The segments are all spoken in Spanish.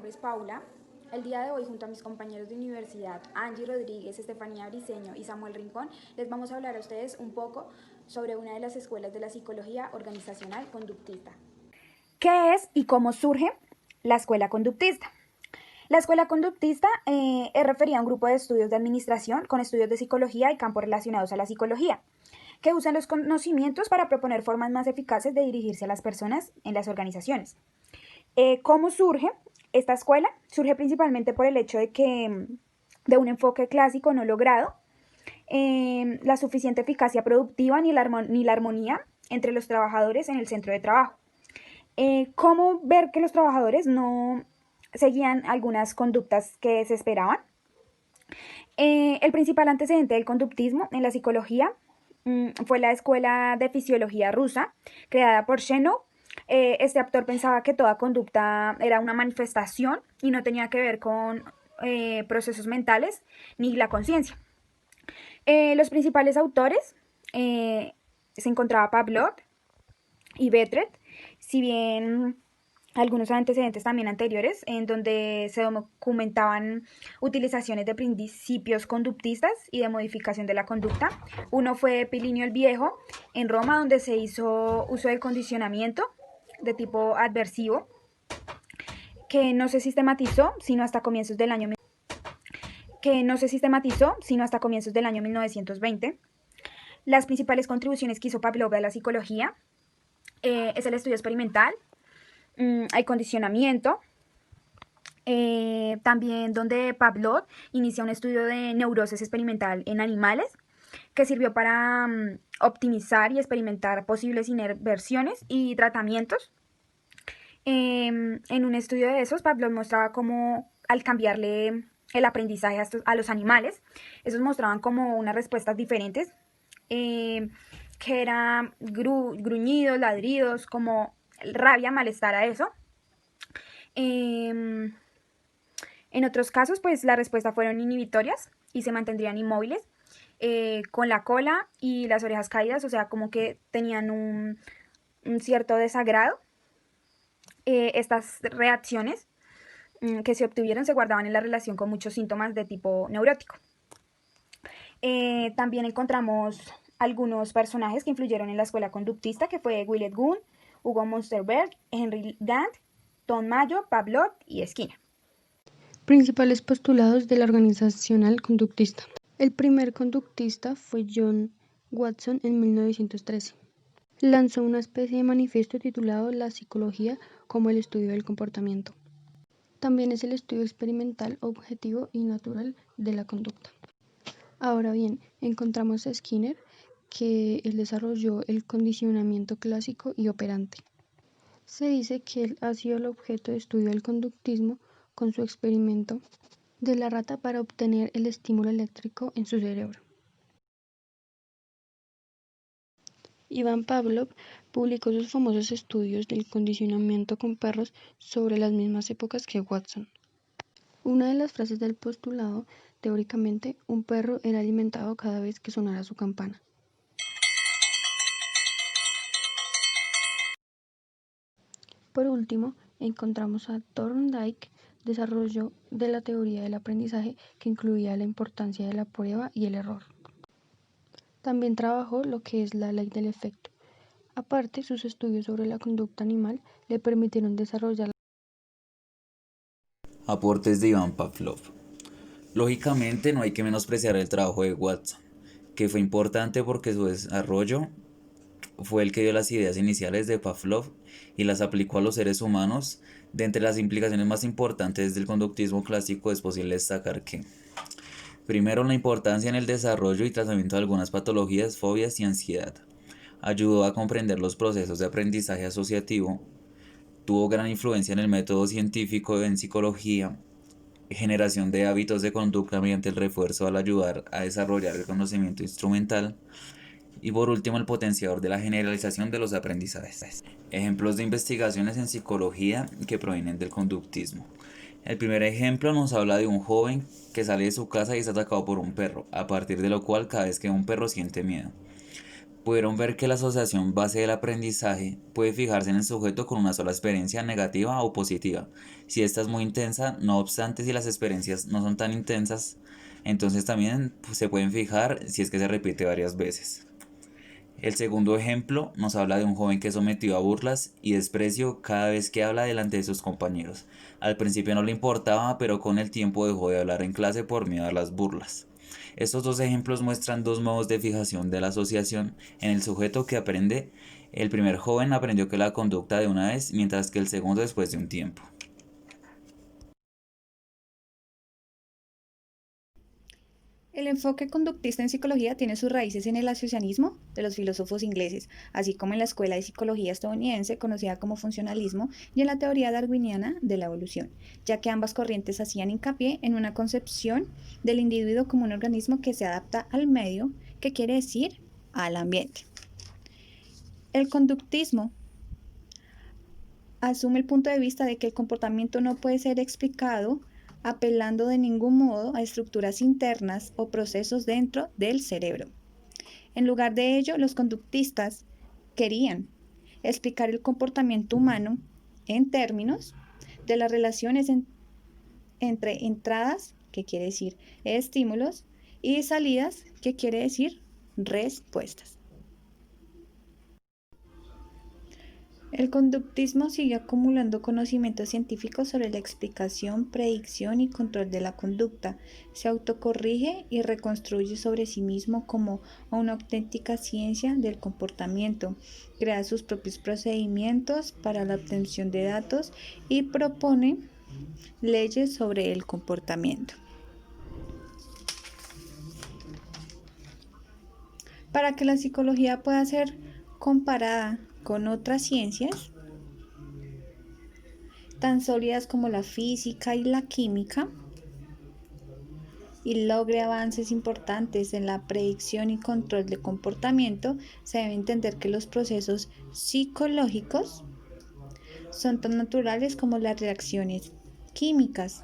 nombre es Paula. El día de hoy, junto a mis compañeros de universidad, Angie Rodríguez, Estefanía Briceño y Samuel Rincón, les vamos a hablar a ustedes un poco sobre una de las escuelas de la psicología organizacional conductista. ¿Qué es y cómo surge la escuela conductista? La escuela conductista es referida a un grupo de estudios de administración con estudios de psicología y campos relacionados a la psicología, que usan los conocimientos para proponer formas más eficaces de dirigirse a las personas en las organizaciones. ¿Cómo surge esta escuela? Surge principalmente por el hecho de un enfoque clásico no logrado, la suficiente eficacia productiva ni la armonía entre los trabajadores en el centro de trabajo. ¿Cómo ver que los trabajadores no seguían algunas conductas que se esperaban? El principal antecedente del conductismo en la psicología fue la escuela de fisiología rusa, creada por Chenov. Este autor pensaba que toda conducta era una manifestación y no tenía que ver con procesos mentales ni la conciencia. Los principales autores se encontraba Pavlov y Betret, si bien algunos antecedentes también anteriores, en donde se documentaban utilizaciones de principios conductistas y de modificación de la conducta. Uno fue Plinio el Viejo, en Roma, donde se hizo uso del condicionamiento de tipo adversivo, que no se sistematizó sino hasta comienzos del año 1920. Las principales contribuciones que hizo Pavlov a la psicología es el estudio experimental, el condicionamiento, también donde Pavlov inicia un estudio de neurosis experimental en animales que sirvió para optimizar y experimentar posibles inversiones y tratamientos. En un estudio de esos, Pavlov mostraba cómo al cambiarle el aprendizaje a los animales, esos mostraban como unas respuestas diferentes, que eran gruñidos, ladridos, como rabia, malestar a eso. En otros casos, pues las respuestas fueron inhibitorias y se mantendrían inmóviles, con la cola y las orejas caídas, o sea, como que tenían un cierto desagrado. Estas reacciones que se obtuvieron se guardaban en la relación con muchos síntomas de tipo neurótico. También encontramos algunos personajes que influyeron en la escuela conductista, que fue Willett Gunn, Hugo Monsterberg, Henry Gantt, Tom Mayo, Pavlov y Skinner. Principales postulados de la organizacional conductista. El primer conductista fue John Watson en 1913. Lanzó una especie de manifiesto titulado La psicología como el estudio del comportamiento. También es el estudio experimental, objetivo y natural de la conducta. Ahora bien, encontramos a Skinner, que él desarrolló el condicionamiento clásico y operante. Se dice que él ha sido el objeto de estudio del conductismo con su experimento de la rata para obtener el estímulo eléctrico en su cerebro. Ivan Pavlov publicó sus famosos estudios del condicionamiento con perros sobre las mismas épocas que Watson. Una de las frases del postulado, teóricamente, un perro era alimentado cada vez que sonara su campana. Por último, encontramos a Thorndike, desarrollo de la teoría del aprendizaje que incluía la importancia de la prueba y el error. También trabajó lo que es la ley del efecto. Aparte, sus estudios sobre la conducta animal le permitieron desarrollar Aportes de Iván Pavlov. Lógicamente no hay que menospreciar el trabajo de Watson, que fue importante porque su desarrollo fue el que dio las ideas iniciales de Pavlov y las aplicó a los seres humanos. De entre las implicaciones más importantes del conductismo clásico es posible destacar que, primero, la importancia en el desarrollo y tratamiento de algunas patologías, fobias y ansiedad. Ayudó a comprender los procesos de aprendizaje asociativo, tuvo gran influencia en el método científico en psicología, generación de hábitos de conducta mediante el refuerzo al ayudar a desarrollar el conocimiento instrumental y por último el potenciador de la generalización de los aprendizajes. Ejemplos de investigaciones en psicología que provienen del conductismo. El primer ejemplo nos habla de un joven que sale de su casa y es atacado por un perro, a partir de lo cual cada vez que un perro siente miedo. Pudieron ver que la asociación base del aprendizaje puede fijarse en el sujeto con una sola experiencia negativa o positiva. Si esta es muy intensa, no obstante, si las experiencias no son tan intensas, entonces también se pueden fijar si es que se repite varias veces. El segundo ejemplo nos habla de un joven que es sometido a burlas y desprecio cada vez que habla delante de sus compañeros. Al principio no le importaba, pero con el tiempo dejó de hablar en clase por miedo a las burlas. Estos dos ejemplos muestran dos modos de fijación de la asociación en el sujeto que aprende. El primer joven aprendió que la conducta de una vez, mientras que el segundo después de un tiempo. El enfoque conductista en psicología tiene sus raíces en el asociacionismo de los filósofos ingleses, así como en la escuela de psicología estadounidense conocida como funcionalismo y en la teoría darwiniana de la evolución, ya que ambas corrientes hacían hincapié en una concepción del individuo como un organismo que se adapta al medio, que quiere decir al ambiente. El conductismo asume el punto de vista de que el comportamiento no puede ser explicado apelando de ningún modo a estructuras internas o procesos dentro del cerebro. En lugar de ello, los conductistas querían explicar el comportamiento humano en términos de las relaciones entre entradas, que quiere decir estímulos, y salidas, que quiere decir respuestas. El conductismo sigue acumulando conocimientos científicos sobre la explicación, predicción y control de la conducta. Se autocorrige y reconstruye sobre sí mismo como una auténtica ciencia del comportamiento. Crea sus propios procedimientos para la obtención de datos y propone leyes sobre el comportamiento. Para que la psicología pueda ser comparada con otras ciencias tan sólidas como la física y la química y logre avances importantes en la predicción y control de comportamiento, se debe entender que los procesos psicológicos son tan naturales como las reacciones químicas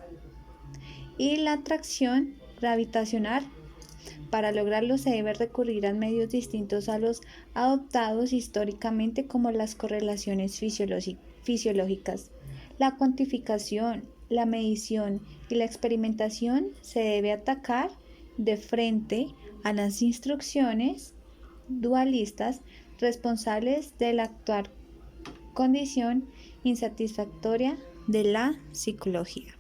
y la atracción gravitacional. Para lograrlo se debe recurrir a medios distintos a los adoptados históricamente como las correlaciones fisiológicas. La cuantificación, la medición y la experimentación se debe atacar de frente a las instrucciones dualistas responsables de la actual condición insatisfactoria de la psicología.